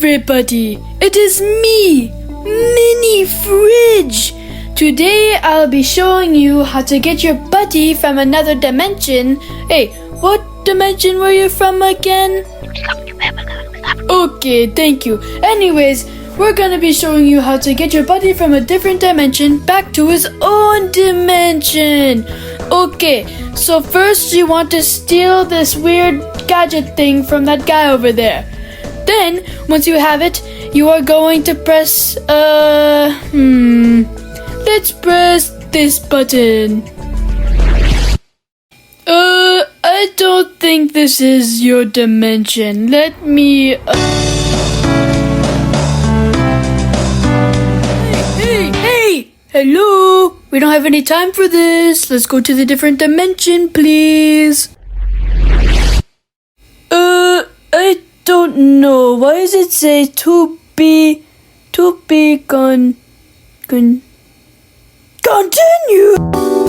everybody! It is me, Mini Fridge! Today I'll be showing you how to get your buddy from another dimension. Hey, what dimension were you from again? Okay, thank you. Anyways, we're gonna be showing you how to get your buddy from a different dimension back to his own dimension. Okay, so first you want to steal this weird gadget thing from that guy over there. Then, once you have it, you are going to press, let's press this button. I don't think this is your dimension. Let me, Hey! Hello! We don't have any time for this. Let's go to the different dimension, please. I don't know. Why does it say to be continue?